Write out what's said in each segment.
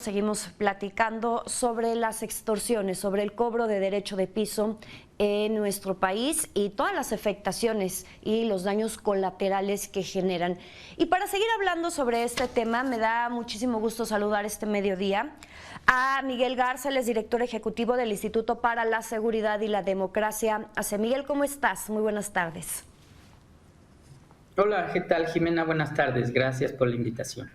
seguimos platicando sobre las extorsiones, sobre el cobro de derecho de piso en nuestro país y todas las afectaciones y los daños colaterales que generan. Y para seguir hablando sobre este tema, me da muchísimo gusto saludar este mediodía a Miguel Garza, él es director ejecutivo del Instituto para la Seguridad y la Democracia. Miguel, ¿cómo estás? Muy buenas tardes. Hola, ¿qué tal, Jimena? Buenas tardes, gracias por la invitación.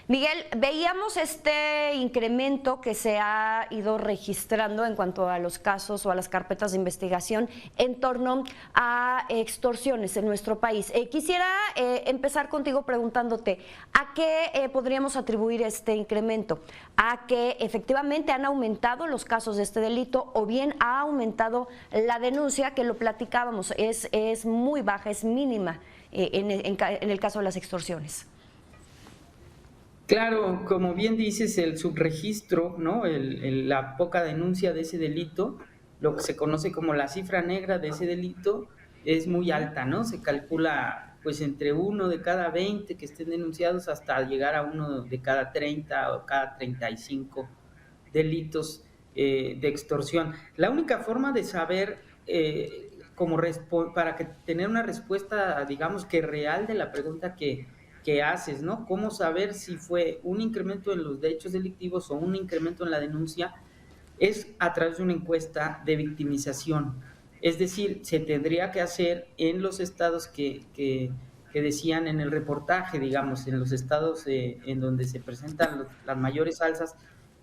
Miguel, veíamos este incremento que se ha ido registrando en cuanto a los casos o a las carpetas de investigación en torno a extorsiones en nuestro país. Quisiera empezar contigo preguntándote, ¿a qué podríamos atribuir este incremento? ¿A que efectivamente han aumentado los casos de este delito o bien ha aumentado la denuncia, que lo platicábamos, es muy baja, es mínima en el caso de las extorsiones? Claro, como bien dices, el subregistro, ¿no? La poca denuncia de ese delito, lo que se conoce como la cifra negra de ese delito, es muy alta, ¿no? Se calcula pues entre 1 de cada 20 que estén denunciados hasta llegar a 1 de cada 30 o cada 35 delitos de extorsión. La única forma de saber, para que tener una respuesta, digamos que real de la pregunta que haces, ¿no? ¿Cómo saber si fue un incremento en los hechos delictivos o un incremento en la denuncia? Es a través de una encuesta de victimización. Es decir, se tendría que hacer en los estados que decían en el reportaje, digamos, en los estados en donde se presentan las mayores alzas,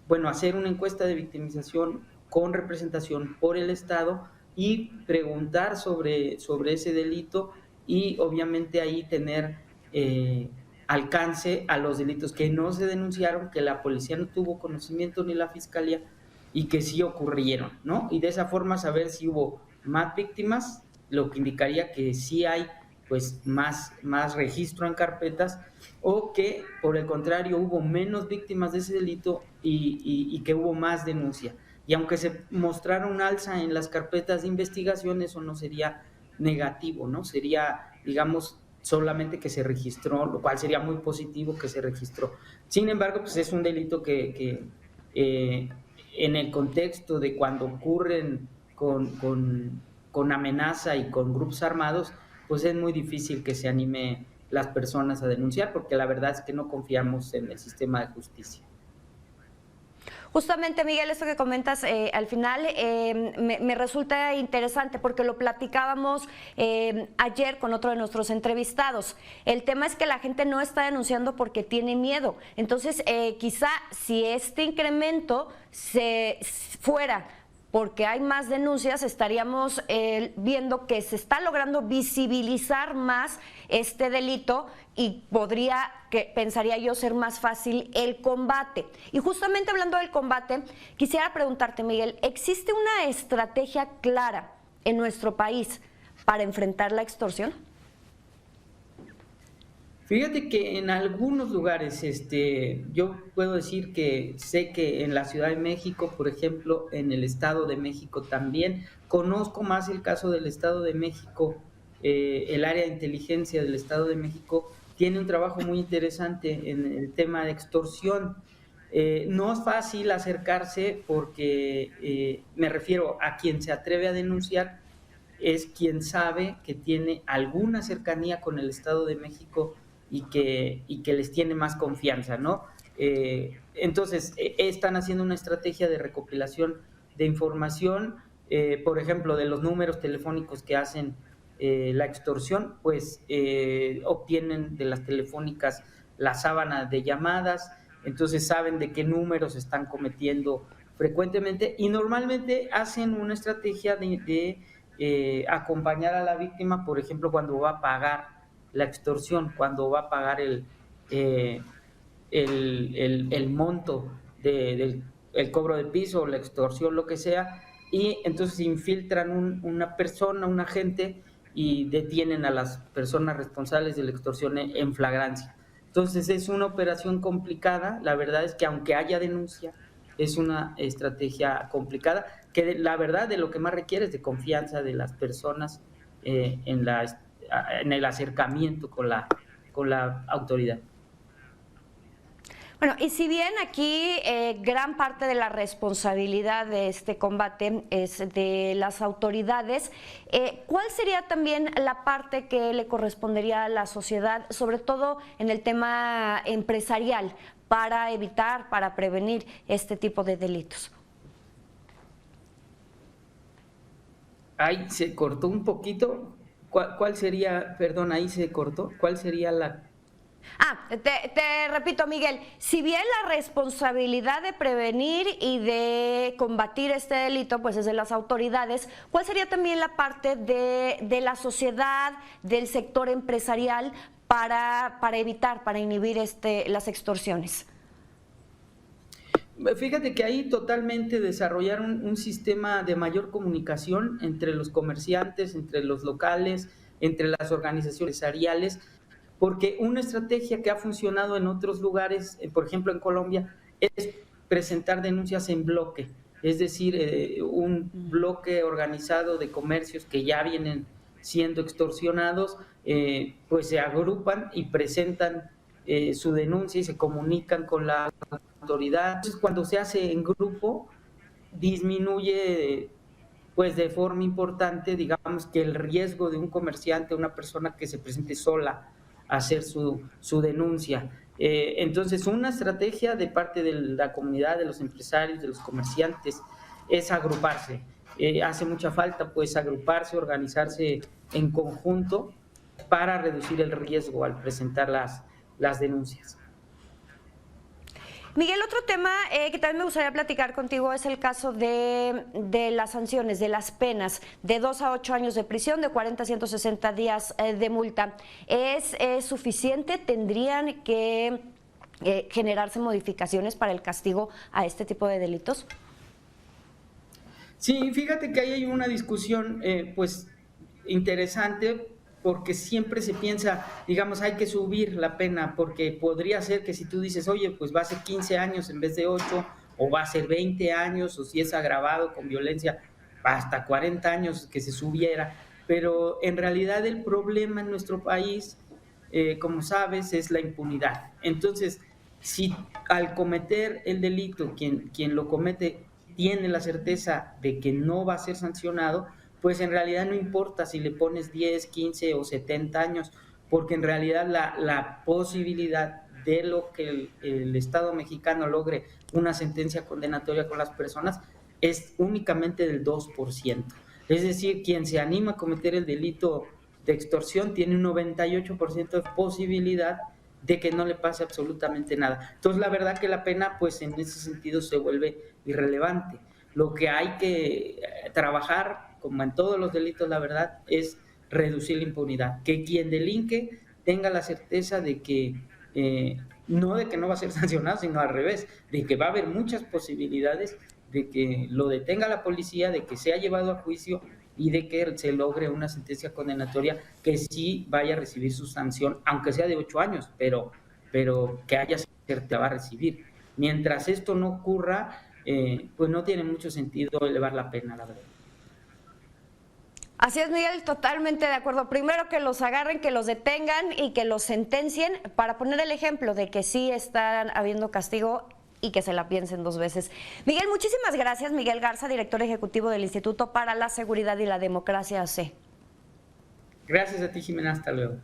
bueno, hacer una encuesta de victimización con representación por el estado y preguntar sobre ese delito y obviamente ahí tener alcance a los delitos que no se denunciaron, que la policía no tuvo conocimiento ni la fiscalía y que sí ocurrieron, ¿no? Y de esa forma saber si hubo más víctimas, lo que indicaría que sí hay pues más registro en carpetas, o que por el contrario hubo menos víctimas de ese delito y que hubo más denuncia. Y aunque se mostrara un alza en las carpetas de investigación, eso no sería negativo, ¿no? Sería, digamos, solamente que se registró, lo cual sería muy positivo que se registró. Sin embargo, pues es un delito que en el contexto de cuando ocurren con amenaza y con grupos armados, pues es muy difícil que se anime las personas a denunciar, porque la verdad es que no confiamos en el sistema de justicia. Justamente, Miguel, esto que comentas al final me resulta interesante porque lo platicábamos ayer con otro de nuestros entrevistados. El tema es que la gente no está denunciando porque tiene miedo. Entonces, quizá si este incremento se fuera porque hay más denuncias, estaríamos viendo que se está logrando visibilizar más este delito y podría, pensaría yo, ser más fácil el combate. Y justamente hablando del combate, quisiera preguntarte, Miguel, ¿existe una estrategia clara en nuestro país para enfrentar la extorsión? Fíjate que en algunos lugares, yo puedo decir que sé que en la Ciudad de México, por ejemplo, en el Estado de México también, conozco más el caso del Estado de México, el área de inteligencia del Estado de México tiene un trabajo muy interesante en el tema de extorsión. No es fácil acercarse porque me refiero a quien se atreve a denunciar, es quien sabe que tiene alguna cercanía con el Estado de México y que les tiene más confianza, ¿no? Entonces, están haciendo una estrategia de recopilación de información, por ejemplo, de los números telefónicos que hacen la extorsión, pues obtienen de las telefónicas la sábana de llamadas, entonces saben de qué números están cometiendo frecuentemente y normalmente hacen una estrategia de acompañar a la víctima, por ejemplo, cuando va a pagar la extorsión, cuando va a pagar eh, el monto del el cobro de piso, la extorsión, lo que sea, y entonces infiltran una persona, un agente, y detienen a las personas responsables de la extorsión en flagrancia. Entonces es una operación complicada, la verdad es que aunque haya denuncia, es una estrategia complicada, que la verdad de lo que más requiere es de confianza de las personas en el acercamiento con la autoridad. Bueno, y si bien aquí gran parte de la responsabilidad de este combate es de las autoridades, ¿cuál sería también la parte que le correspondería a la sociedad, sobre todo en el tema empresarial, para evitar, para prevenir este tipo de delitos? Ahí se cortó un poquito. ¿Cuál sería, perdón, ahí se cortó? ¿Cuál sería la... Te repito, Miguel, si bien la responsabilidad de prevenir y de combatir este delito pues es de las autoridades, ¿cuál sería también la parte de la sociedad, del sector empresarial para evitar, para inhibir las extorsiones? Fíjate que ahí totalmente desarrollar un sistema de mayor comunicación entre los comerciantes, entre los locales, entre las organizaciones empresariales, porque una estrategia que ha funcionado en otros lugares, por ejemplo en Colombia, es presentar denuncias en bloque, es decir, un bloque organizado de comercios que ya vienen siendo extorsionados, pues se agrupan y presentan su denuncia y se comunican con la autoridad. Entonces, cuando se hace en grupo, disminuye pues de forma importante, digamos, que el riesgo de un comerciante, una persona que se presente sola a hacer su denuncia. Entonces, una estrategia de parte de la comunidad, de los empresarios, de los comerciantes, es agruparse. Hace mucha falta, pues, agruparse, organizarse en conjunto para reducir el riesgo al presentar las denuncias. Miguel, otro tema que también me gustaría platicar contigo es el caso de las sanciones, de las penas, de 2 a 8 años de prisión, de 40 a 160 días de multa. ¿Es suficiente? ¿Tendrían que generarse modificaciones para el castigo a este tipo de delitos? Sí, fíjate que ahí hay una discusión pues interesante, porque siempre se piensa, digamos, hay que subir la pena, porque podría ser que si tú dices, oye, pues va a ser 15 años en vez de 8, o va a ser 20 años, o si es agravado con violencia, hasta 40 años que se subiera, pero en realidad el problema en nuestro país, como sabes, es la impunidad. Entonces, si al cometer el delito, quien lo comete tiene la certeza de que no va a ser sancionado, pues en realidad no importa si le pones 10, 15 o 70 años, porque en realidad la posibilidad de lo que el Estado mexicano logre una sentencia condenatoria con las personas es únicamente del 2%. Es decir, quien se anima a cometer el delito de extorsión tiene un 98% de posibilidad de que no le pase absolutamente nada. Entonces, la verdad que la pena, pues en ese sentido se vuelve irrelevante. Lo que hay que trabajar, como en todos los delitos, la verdad, es reducir la impunidad. Que quien delinque tenga la certeza de que, no de que no va a ser sancionado, sino al revés, de que va a haber muchas posibilidades de que lo detenga la policía, de que sea llevado a juicio y de que se logre una sentencia condenatoria que sí vaya a recibir su sanción, aunque sea de 8 años, pero que haya certeza va a recibir. Mientras esto no ocurra, pues no tiene mucho sentido elevar la pena, la verdad. Así es, Miguel, totalmente de acuerdo. Primero que los agarren, que los detengan y que los sentencien para poner el ejemplo de que sí están habiendo castigo y que se la piensen 2 veces. Miguel, muchísimas gracias. Miguel Garza, director ejecutivo del Instituto para la Seguridad y la Democracia AC. Gracias a ti, Jimena. Hasta luego.